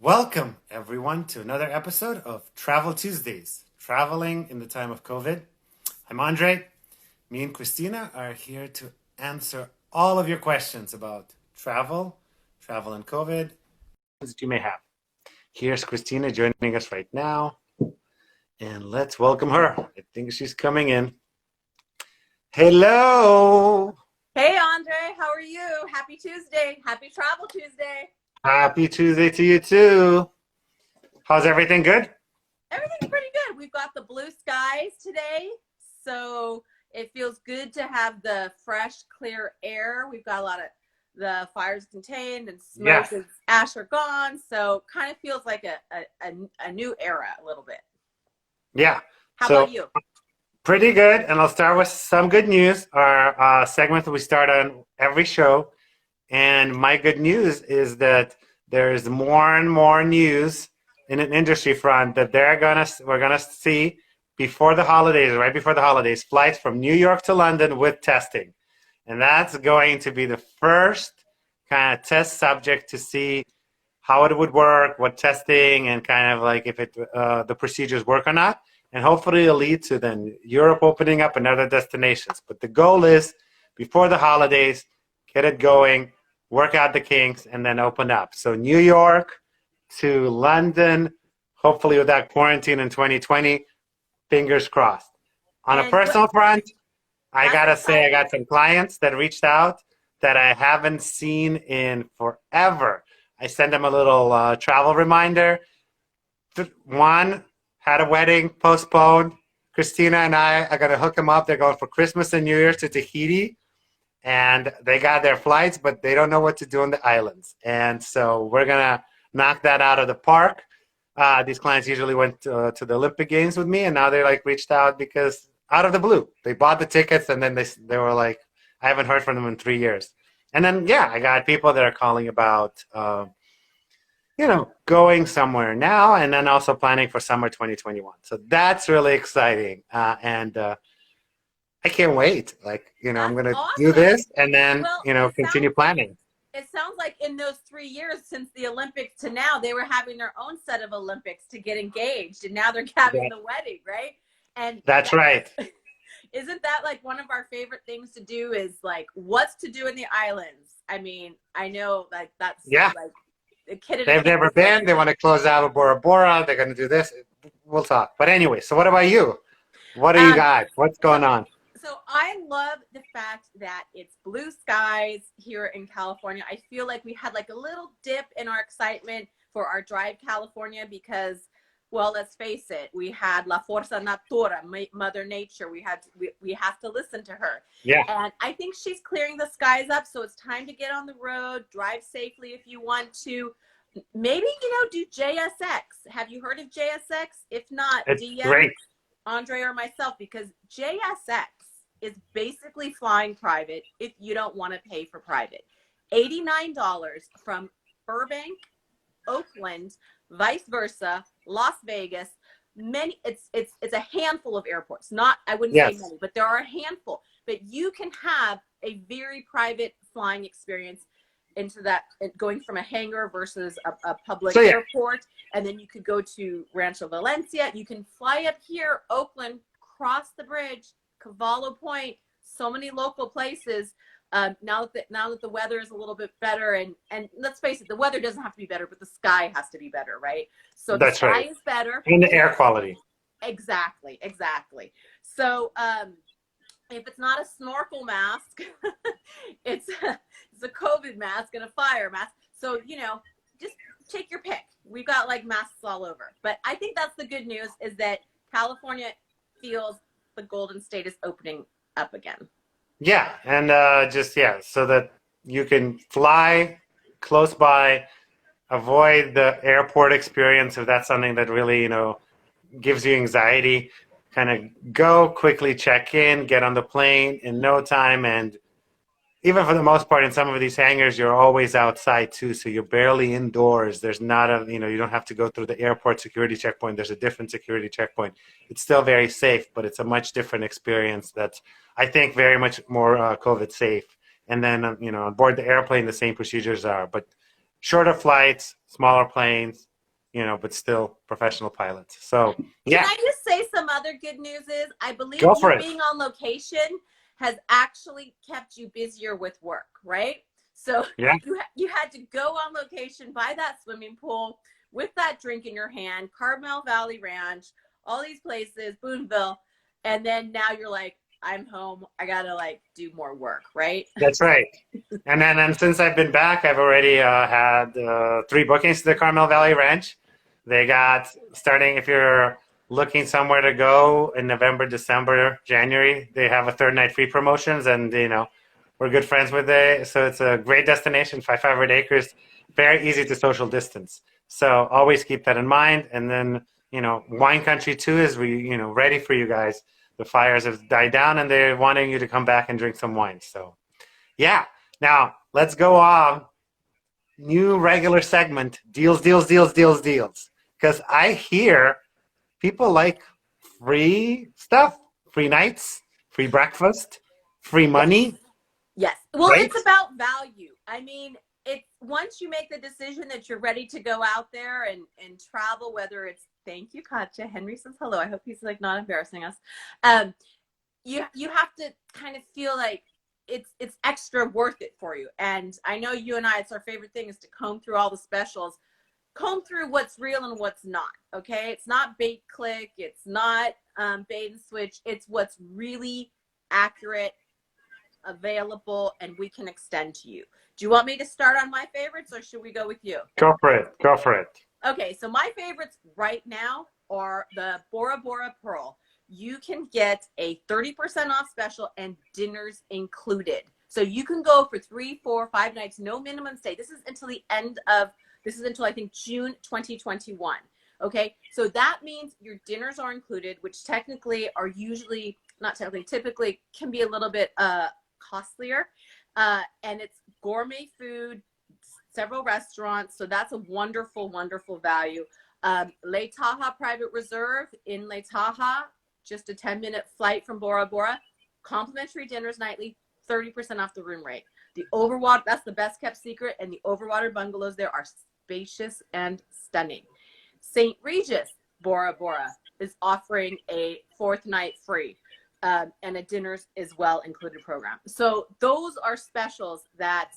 Welcome, everyone, to another episode of Travel Tuesdays, traveling in the time of COVID. I'm Andre. Me and Christina are here to answer all of your questions about travel and COVID that you may have. Here's Christina joining us right now, and let's welcome her. I think she's coming in. Hello! Hey Andre, how are you? Happy Tuesday. Happy Travel Tuesday. Happy Tuesday to you too. How's everything good? Everything's pretty good. We've got the blue skies today, so it feels good to have the fresh, clear air. We've got a lot of the fires contained and smoke Yes. and ash are gone, so kind of feels like a new era a little bit. Yeah. How about So you? pretty good, and I'll start with some good news. Our segment that we start on every show, and my good news is that there's more and more news in an industry front that we're gonna see before the holidays, right before the holidays, flights from New York to London with testing, and that's going to be the first kind of test subject to see how it would work, what testing, and kind of like if the procedures work or not. And hopefully it'll lead to then Europe opening up and other destinations. But the goal is before the holidays, get it going, work out the kinks, and then open up. So New York to London, hopefully without quarantine in 2020, fingers crossed. On a And personal front, I that's gotta say I exciting. got some clients that reached out that I haven't seen in forever. I sent them a little travel reminder. One had a wedding postponed. Christina and I are gonna hook them up. They're going for Christmas and New Year's to Tahiti, and they got their flights, but they don't know what to do on the islands. And so we're gonna knock that out of the park. These clients usually went to the Olympic Games with me, and now they like reached out because out of the blue, they bought the tickets, and then they were like, I haven't heard from them in 3 years. And then yeah, I got people that are calling about going somewhere now, and then also planning for summer 2021. So that's really exciting, and I can't wait. Like I'm That's gonna do awesome. this, and then Well, continue planning. it sounds like in those 3 years since the Olympics to now, they were having their own set of Olympics to get engaged, and now they're having That, the wedding, right? And that's right. isn't that like one of our favorite things to do? Is like what's to do in the islands? I mean, I know like that's Yeah, like a kid in a they've never candy store. been. They want to close out of Bora Bora. They're gonna do this. We'll talk. But anyway, so what about you? What do you Um, got? What's so going on? so I love the fact that it's blue skies here in California. I feel like we had like a little dip in our excitement for our drive California because, well, let's face it, we had La Fuerza Natura, Mother Nature. We have to listen to her, Yeah, and I think she's clearing the skies up. So it's time to get on the road, drive safely if you want to. Maybe do JSX. Have you heard of JSX? If not, it's DM great. Andre or myself, because JSX is basically flying private if you don't want to pay for private. $89 from Burbank, Oakland, vice versa, Las Vegas. Many it's a handful of airports. Not I wouldn't say Yes. many, but there are a handful. But you can have a very private flying experience into that, going from a hangar versus a public So yeah, airport, and then you could go to Rancho Valencia. You can fly up here, Oakland, cross the bridge, Cavallo Point, so many local places. Now that the weather is a little bit better, and let's face it, the weather doesn't have to be better, but the sky has to be better, right? So the that's sky right. is better. And the air quality. Exactly. So if it's not a snorkel mask, it's a COVID mask and a fire mask. So just take your pick. We've got like masks all over. But I think that's the good news, is that California feels the Golden State is opening up again. Yeah, and just yeah, so that you can fly close by, avoid the airport experience if that's something that really gives you anxiety. Kind of go quickly, check in, get on the plane in no time, and even for the most part, in some of these hangars, you're always outside too, so you're barely indoors. There's not you don't have to go through the airport security checkpoint. There's a different security checkpoint. It's still very safe, but it's a much different experience. That's, I think, very much more COVID safe. And then, on board the airplane, the same procedures are, but shorter flights, smaller planes, but still professional pilots. So yeah, Can I just say some other good news is I believe go for you it. being on location has actually kept you busier with work, right? So Yeah, you had to go on location by that swimming pool with that drink in your hand, Carmel Valley Ranch, all these places, Boonville, and then now you're like, I'm home. I gotta like do more work, right? that's right. And since I've been back, I've already had 3 bookings to the Carmel Valley Ranch. They got starting if you're looking somewhere to go in November, December, January. They have a third night free promotions, and we're good friends with it. So it's a great destination, 500 acres, very easy to social distance. So always keep that in mind. And then wine country too is ready for you guys. The fires have died down, and they're wanting you to come back and drink some wine. So yeah. Now let's go on. New regular segment: deals, deals, deals, deals, deals. Because I hear people like free stuff, free nights, free breakfast, free Yes. money, Yes. Well, right? it's about value. I mean, it's once you make the decision that you're ready to go out there and travel, whether it's thank you, Katja. Henry says hello. I hope he's like not embarrassing us. Um, you have to kind of feel like it's extra worth it for you. And I know you and I, it's our favorite thing is to comb through all the specials, comb through what's real and what's not. Okay, it's not bait click, it's not bait and switch. It's what's really accurate, available, and we can extend to you. Do you want me to start on my favorites or should we go with you? Go for it. Go for it. Okay, so my favorites right now are the Bora Bora Pearl. You can get a 30% off special and dinners included. So you can go for 3, 4, 5 nights, no minimum stay. This is until I think June 2021. Okay, so that means your dinners are included, which technically are usually, not technically, typically can be a little bit costlier. And it's gourmet food, several restaurants. So that's a wonderful, wonderful value. Lake Tahoe Private Reserve in Lake Tahoe, just a 10-minute flight from Bora Bora. Complimentary dinners nightly, 30% off the room rate. The Overwater, that's the best kept secret, and the Overwater bungalows there are spacious and stunning. St. Regis Bora Bora is offering a 4th night free. And a dinners as well included program. So those are specials that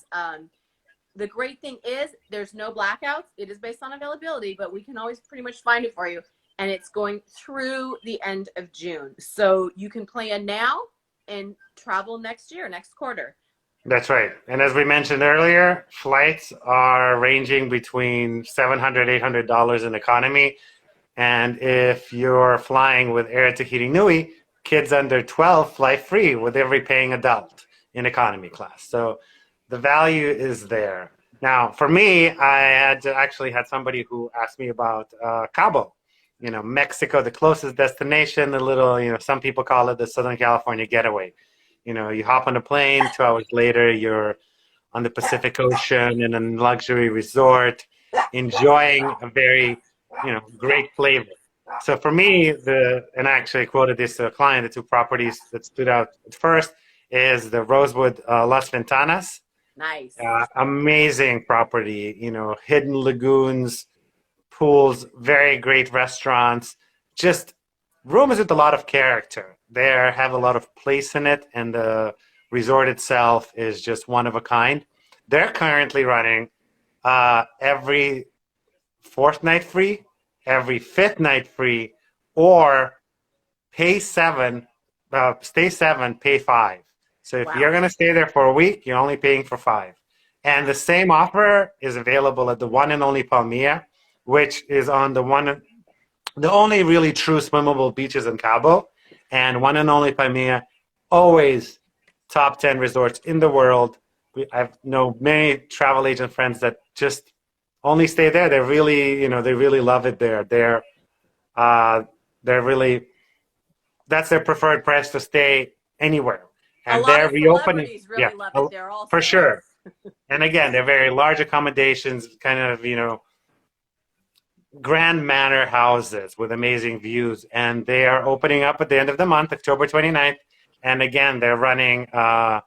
the great thing is there's no blackouts. It is based on availability, but we can always pretty much find it for you. And it's going through the end of June. So you can plan now and travel next year, next quarter. That's right. And as we mentioned earlier, flights are ranging between $700, $800 in economy. And if you're flying with Air Tahiti Nui, kids under 12 fly free with every paying adult in economy class. So the value is there. Now, for me, I actually had somebody who asked me about Cabo, Mexico, the closest destination, the little, some people call it the Southern California getaway. You hop on a plane, 2 hours later, you're on the Pacific Ocean in a luxury resort, enjoying a very, great flavor. So for me, and I actually quoted this to a client, the 2 properties that stood out first is the Rosewood Las Ventanas. Nice. Amazing property, hidden lagoons, pools, very great restaurants, just rooms with a lot of character. They have a lot of place in it, and the resort itself is just one of a kind. They're currently running every 4th night free, every 5th night free, or stay 7, pay 5. So if you're going to stay there for a week, you're only paying for 5. And the same offer is available at the one and only Palmilla, which is on the only really true swimmable beaches in Cabo, and one and only Palmilla, always top 10 resorts in the world. I know many travel agent friends that just only stay there. They really, they really love it there. They're really, that's their preferred place to stay anywhere. And they're reopening. Really love it there also. For sure. And again, they're very large accommodations, kind of, grand manor houses with amazing views. And they are opening up at the end of the month, October 29th. And again, they're running 3rd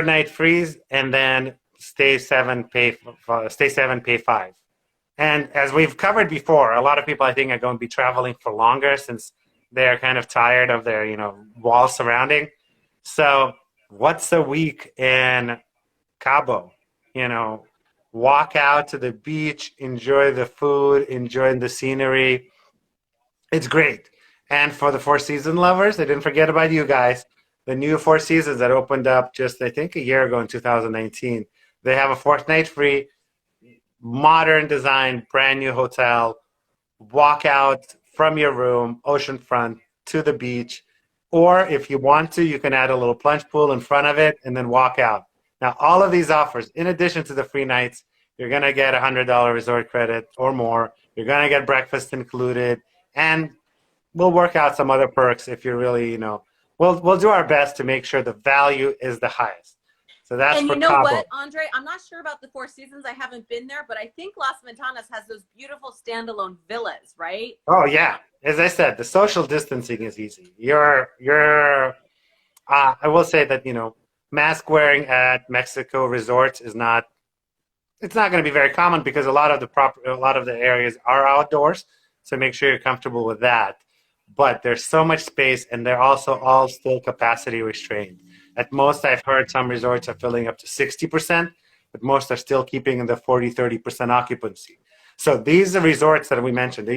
night freeze and then stay 7, pay 5. And as we've covered before, a lot of people I think are going to be traveling for longer since they're kind of tired of their, wall surrounding. So, what's a week in Cabo? You know, walk out to the beach, enjoy the food, enjoy the scenery. It's great. And for the Four Seasons lovers, I didn't forget about you guys. The new Four Seasons that opened up just, I think, a year ago in 2019. They have a fortnight free, modern design, brand new hotel. Walk out from your room, oceanfront, to the beach. Or if you want to, you can add a little plunge pool in front of it and then walk out. Now, all of these offers, in addition to the free nights, you're going to get a $100 resort credit or more. You're going to get breakfast included. And we'll work out some other perks if you're really, we'll do our best to make sure the value is the highest. So that's and for you know Cabo. what, Andre? I'm not sure about the Four Seasons. I haven't been there, but I think Las Ventanas has those beautiful standalone villas, right? Oh yeah, as I said, the social distancing is easy. You're. I will say that mask wearing at Mexico resorts is not. It's not going to be very common because a lot of the areas are outdoors. So make sure you're comfortable with that. But there's so much space, and they're also all still capacity restrained. At most, I've heard some resorts are filling up to 60%, but most are still keeping in the 40-30% occupancy. So these are resorts that we mentioned. You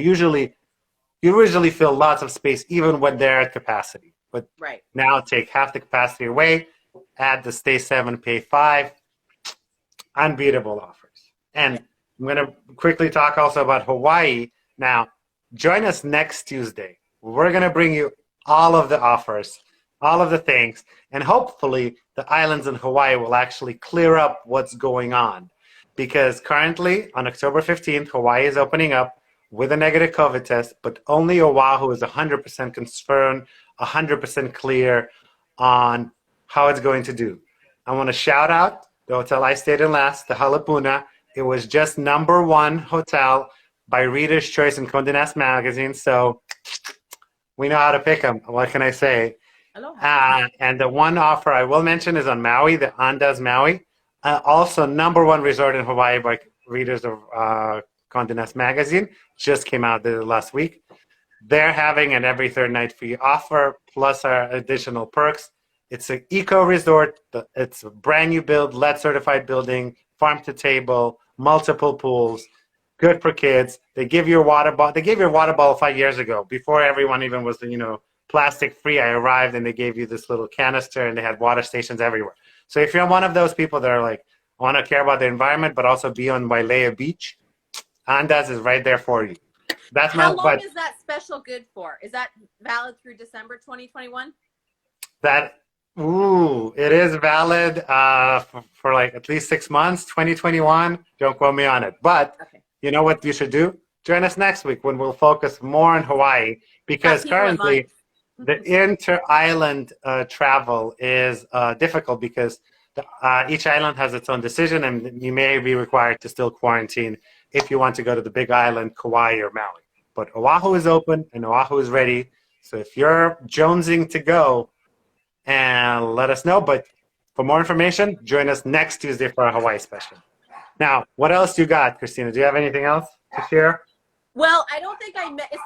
usually fill lots of space even when they're at capacity. But Right. now take half the capacity away, add the stay 7, pay 5, unbeatable offers. And I'm going to quickly talk also about Hawaii. Now, join us next Tuesday. We're going to bring you all of the offers, all of the things, and hopefully the islands in Hawaii will actually clear up what's going on. Because currently, on October 15th, Hawaii is opening up with a negative COVID test, but only Oahu is 100% confirmed, 100% clear on how it's going to do. I want to shout out the hotel I stayed in last, the Halapuna. It was just #1 hotel by Reader's Choice and Condé Nast magazine, so we know how to pick them. What can I say? Aloha. And the one offer I will mention is on Maui, the Andaz Maui. Also, #1 resort in Hawaii by readers of Condé Nast magazine. Just came out the last week. They're having an every third night free offer, plus our additional perks. It's an eco resort. It's a brand new build, lead certified building, farm to table, multiple pools, good for kids. They give you a water bottle. They gave you a water bottle 5 years ago, before everyone even was, plastic free. I arrived and they gave you this little canister, and they had water stations everywhere. So if you're one of those people that are like, I want to care about the environment, but also be on Wailea Beach, Andaz is right there for you. That's How long is that special good for? Is that valid through December 2021? It is valid for like at least 6 months, 2021. Don't quote me on it. But Okay. you know what you should do? Join us next week when we'll focus more on Hawaii, because currently the inter-island travel is difficult because each island has its own decision, and you may be required to still quarantine if you want to go to the big island, Kauai or Maui. But Oahu is open and Oahu is ready. So if you're jonesing to go, and let us know. But for more information, join us next Tuesday for our Hawaii special. Now, what else you got, Christina? Do you have anything else to share? Well, I don't think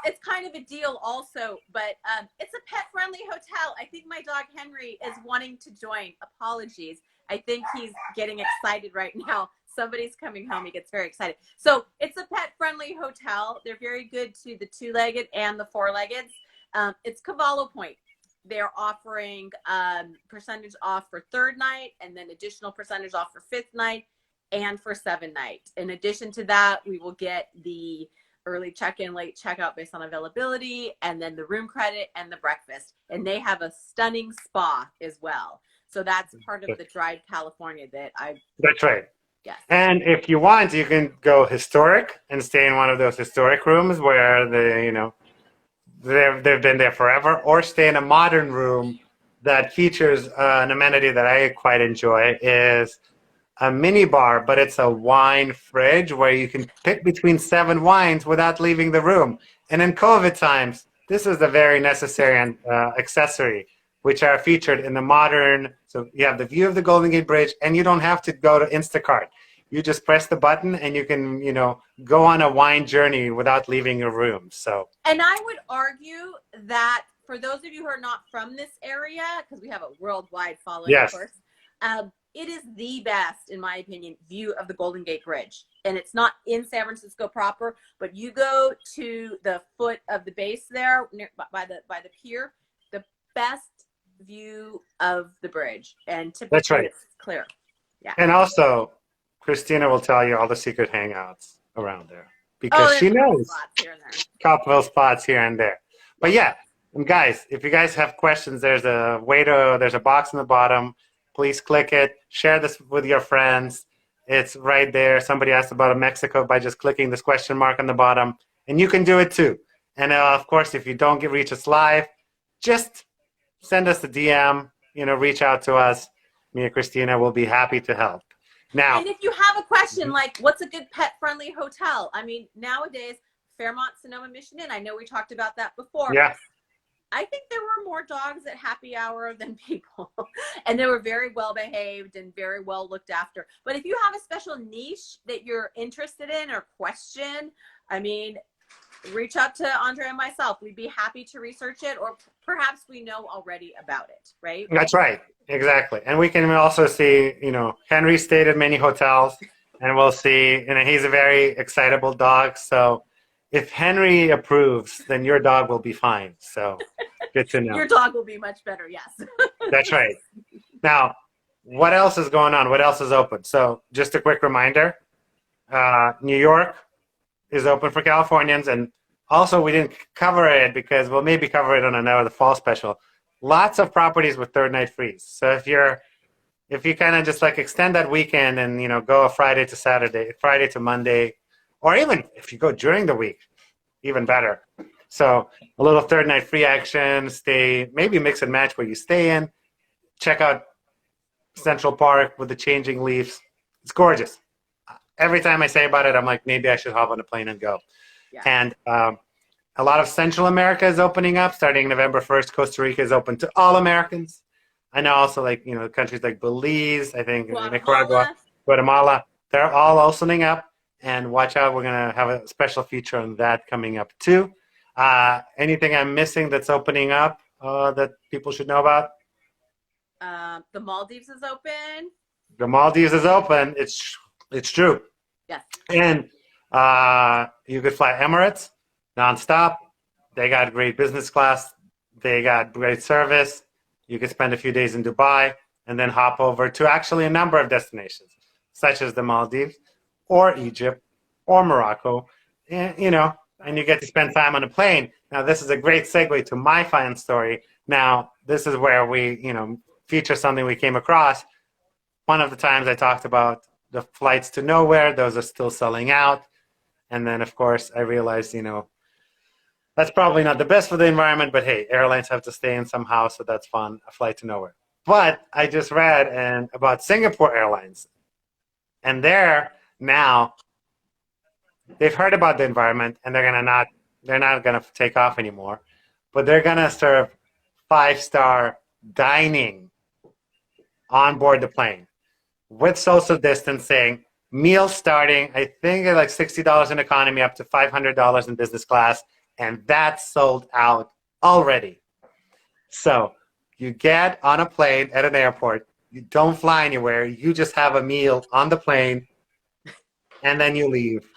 it's kind of a deal also, but it's a pet-friendly hotel. I think my dog Henry is wanting to join. Apologies. I think he's getting excited right now. Somebody's coming home. He gets very excited. So it's a pet-friendly hotel. They're very good to the two-legged and the four-legged. It's Cavallo Point. They're offering percentage off for third night, and then additional percentage off for fifth night and for 7 night. In addition to that, we will get the early check-in, late checkout based on availability, and then the room credit and the breakfast. And they have a stunning spa as well. So that's part of the Drive California that That's right. Yes. And if you want, you can go historic and stay in one of those historic rooms where they've been there forever, or stay in a modern room that features an amenity that I quite enjoy, is a mini bar, but it's a wine fridge where you can pick between 7 wines without leaving the room. And in COVID times, this is a very necessary accessory, which are featured in the modern. So you have the view of the Golden Gate Bridge, and you don't have to go to Instacart. you just press the button and you can, go on a wine journey without leaving your room. So, And I would argue that for those of you who are not from this area, because we have a worldwide following, of yes, course, it is the best, in my opinion, view of the Golden Gate Bridge. And it's not in San Francisco proper, but you go to the foot of the base there, by the pier, the best view of the bridge, and that's typically right. it's clear. Yeah. And also, Christina will tell you all the secret hangouts around there because There's she a couple knows spots here and there. couple of spots here and there. But yeah, and guys, if you guys have questions, there's a box in the bottom. Please click it. Share this with your friends. It's right there. Somebody asked about Mexico by just clicking this question mark on the bottom, and you can do it too. And of course, if you don't reach us live, just send us a DM. Reach out to us. Me and Christina will be happy to help. Now, and if you have a question like, what's a good pet-friendly hotel? I mean, nowadays, Fairmont Sonoma Mission Inn, I know we talked about that before. yeah, I think there were more dogs at happy hour than people. And they were very well behaved and very well looked after. But if you have a special niche that you're interested in or question, I mean, reach out to Andre and myself. We'd be happy to research it, or perhaps we know already about it, right? that's right. Exactly. And we can also see, Henry stayed at many hotels, and we'll see, he's a very excitable dog. So if Henry approves, then your dog will be fine. So good to know. Your dog will be much better, yes. That's right. Now, what else is going on? What else is open? So just a quick reminder, New York is open for Californians. And also we didn't cover it because we'll maybe cover it on another fall special. Lots of properties with third night freeze. So if you kind of just like extend that weekend and, go a Friday to Saturday, Friday to Monday, or even if you go during the week, even better. So a little third night free action, maybe mix and match where you stay in. Check out Central Park with the changing leaves. It's gorgeous. Every time I say about it, I'm like, maybe I should hop on a plane and go. Yeah. And a lot of Central America is opening up. Starting November 1st, Costa Rica is open to all Americans. I know also countries like Belize, I think Nicaragua, Guatemala, they're all opening up. And watch out, we're going to have a special feature on that coming up too. Anything I'm missing that's opening up that people should know about? The Maldives is open. The Maldives is open. It's true. Yes. And you could fly Emirates nonstop. They got great business class. They got great service. You could spend a few days in Dubai and then hop over to actually a number of destinations, such as the Maldives or Egypt or Morocco, and you get to spend time on a plane. Now, this is a great segue to my fun story. Now, this is where we, feature something we came across. One of the times I talked about the flights to nowhere, those are still selling out. And then, of course, I realized, that's probably not the best for the environment, but hey, airlines have to stay in somehow, so that's fun, a flight to nowhere. But I just read about Singapore Airlines, and now they've heard about the environment, and they're not gonna take off anymore, but they're gonna serve 5-star dining on board the plane with social distancing, meals starting, I think at like $60 in economy up to $500 in business class, and that's sold out already. So you get on a plane at an airport, you don't fly anywhere, you just have a meal on the plane, and then you leave,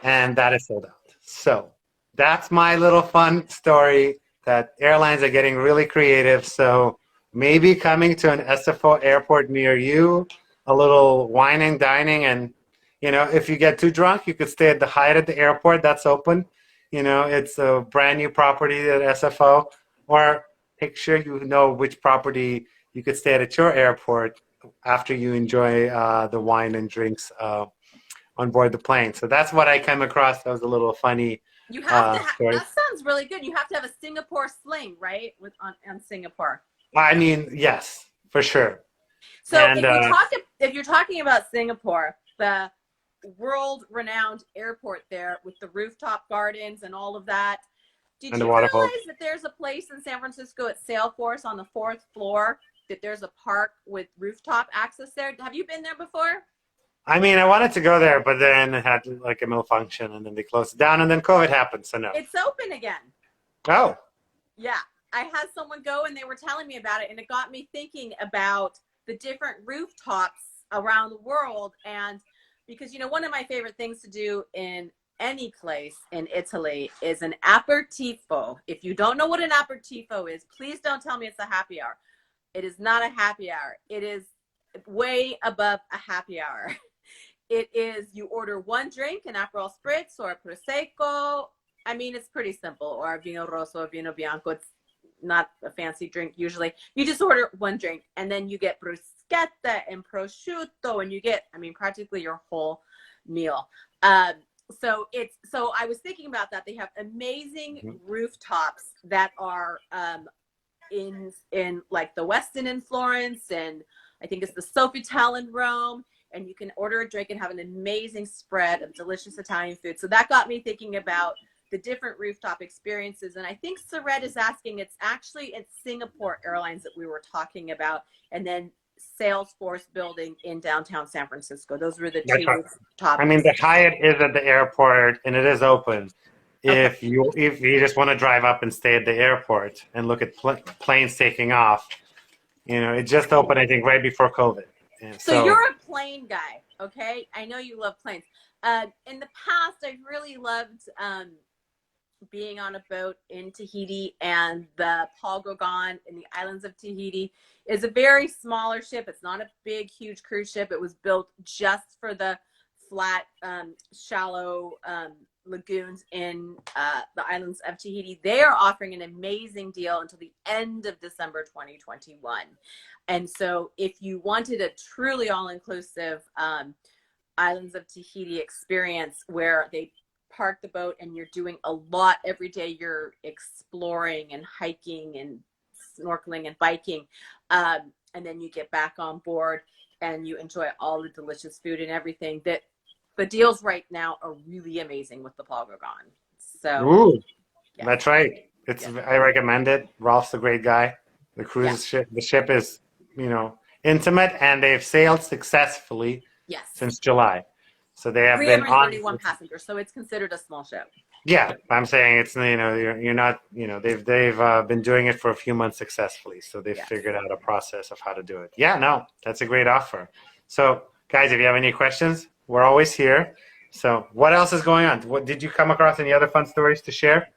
and that is sold out. So that's my little fun story that airlines are getting really creative. So maybe coming to an SFO airport near you, a little wine and dining, and if you get too drunk, you could stay at the Hyatt at the airport. That's open. It's a brand new property at SFO. Or make sure you know which property you could stay at your airport after you enjoy the wine and drinks on board the plane. So that's what I came across. That was a little funny. You have to. Story. That sounds really good. You have to have a Singapore sling, right? On Singapore. I mean, yes, for sure. So And, if you're talking about Singapore, the world-renowned airport there with the rooftop gardens and all of that. Did And you the waterfall. realize that there's a place in San Francisco at Salesforce on the 4th floor that there's a park with rooftop access there? Have you been there before? I mean, I wanted to go there, but then it had like a malfunction, and then they closed it down, and then COVID happened. So no. It's open again. Oh, Yeah. I had someone go and they were telling me about it, and it got me thinking about the different rooftops around the world. And because, one of my favorite things to do in any place in Italy is an aperitivo. If you don't know what an aperitivo is, please don't tell me it's a happy hour. It is not a happy hour. It is way above a happy hour. It is, you order one drink, an Aperol Spritz or a Prosecco. I mean, it's pretty simple. Or a Vino Rosso, Vino Bianco. It's not a fancy drink usually. You just order one drink, and then you get bruschetta and prosciutto, and you get, practically your whole meal. So I was thinking about that. They have amazing rooftops that are in like the Westin in Florence, and I think it's the Sofitel in Rome. And you can order a drink and have an amazing spread of delicious Italian food. So that got me thinking about the different rooftop experiences. And I think Saret is asking, it's Singapore Airlines that we were talking about, and then Salesforce building in downtown San Francisco. Those were the two rooftops. I mean, the Hyatt is at the airport, and it is open. If you just want to drive up and stay at the airport and look at planes taking off, it just opened, I think, right before COVID. So you're a plane guy, okay? I know you love planes. In the past, I've really loved being on a boat in Tahiti, and the Paul Gauguin in the islands of Tahiti is a very smaller ship. It's not a big, huge cruise ship. It was built just for the flat, shallow lagoons in the islands of Tahiti. They are offering an amazing deal until the end of December 2021. And so if you wanted a truly all-inclusive islands of Tahiti experience where they park the boat and you're doing a lot every day, you're exploring and hiking and snorkeling and biking, and then you get back on board and you enjoy all the delicious food and everything, that the deals right now are really amazing with the Paul Gauguin. So yeah. That's right. I recommend it. Ralph's a great guy. The cruise ship, the ship is, intimate, and they've sailed successfully since July. So they have been on 331 passengers, so it's considered a small ship. Yeah, I'm saying it's, you're not, they've been doing it for a few months successfully. So they've figured out a process of how to do it. Yeah, no, that's a great offer. So guys, if you have any questions, we're always here. So what else is going on? What did you come across? Any other fun stories to share?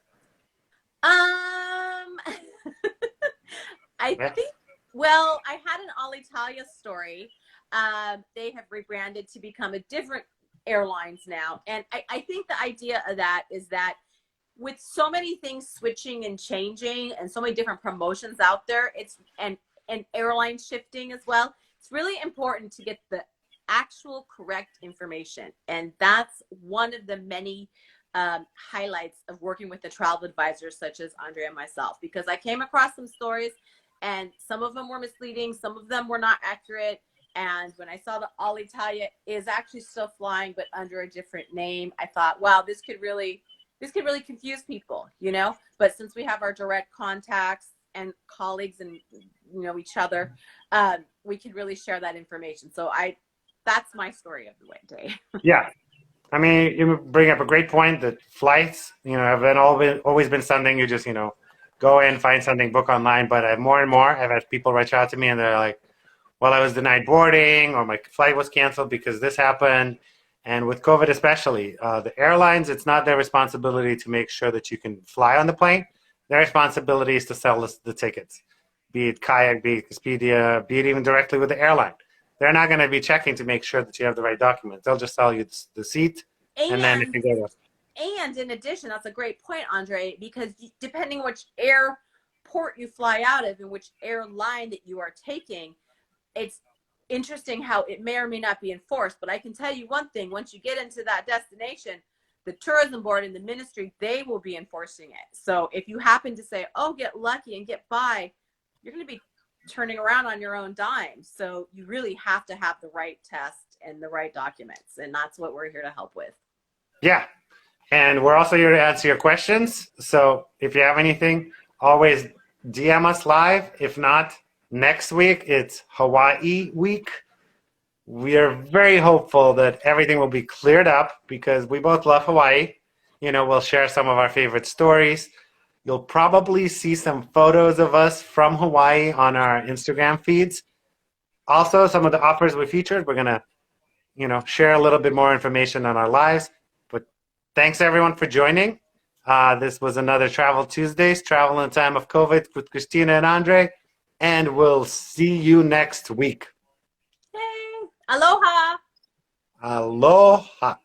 I think, well, I had an Alitalia story. They have rebranded to become a different airlines now. And I think the idea of that is that with so many things switching and changing and so many different promotions out there, and airline shifting as well, it's really important to get the actual correct information. And that's one of the many highlights of working with the travel advisors such as Andrea and myself, because I came across some stories and some of them were misleading, some of them were not accurate. And when I saw that Alitalia is actually still flying, but under a different name, I thought, wow, this could really confuse people, But since we have our direct contacts and colleagues and each other, we can really share that information. So that's my story of the day. Yeah, I mean, you bring up a great point that flights, have always been something you just go in, find something, book online. But more and more, I've had people reach out to me and they're like, well, I was denied boarding or my flight was canceled because this happened. And with COVID especially, the airlines, it's not their responsibility to make sure that you can fly on the plane. Their responsibility is to sell the tickets, be it Kayak, be it Expedia, be it even directly with the airline. They're not going to be checking to make sure that you have the right documents. They'll just sell you the seat, and then if you go there. And in addition, that's a great point, Andre, because depending which airport you fly out of and which airline that you are taking, it's interesting how it may or may not be enforced. But I can tell you one thing, once you get into that destination, the tourism board and the ministry, they will be enforcing it. So if you happen to say, oh, get lucky and get by, you're going to be turning around on your own dime. So you really have to have the right test and the right documents. And that's what we're here to help with. Yeah. And we're also here to answer your questions. So if you have anything, always DM us live. If not, next week it's Hawaii week. We are very hopeful that everything will be cleared up because we both love Hawaii. We'll share some of our favorite stories. You'll probably see some photos of us from Hawaii on our Instagram feeds. Also, some of the offers we featured, we're going to, share a little bit more information on our lives. But thanks everyone for joining. This was another Travel Tuesdays, Travel in Time of COVID with Christina and Andre. And we'll see you next week. Yay. Aloha. Aloha.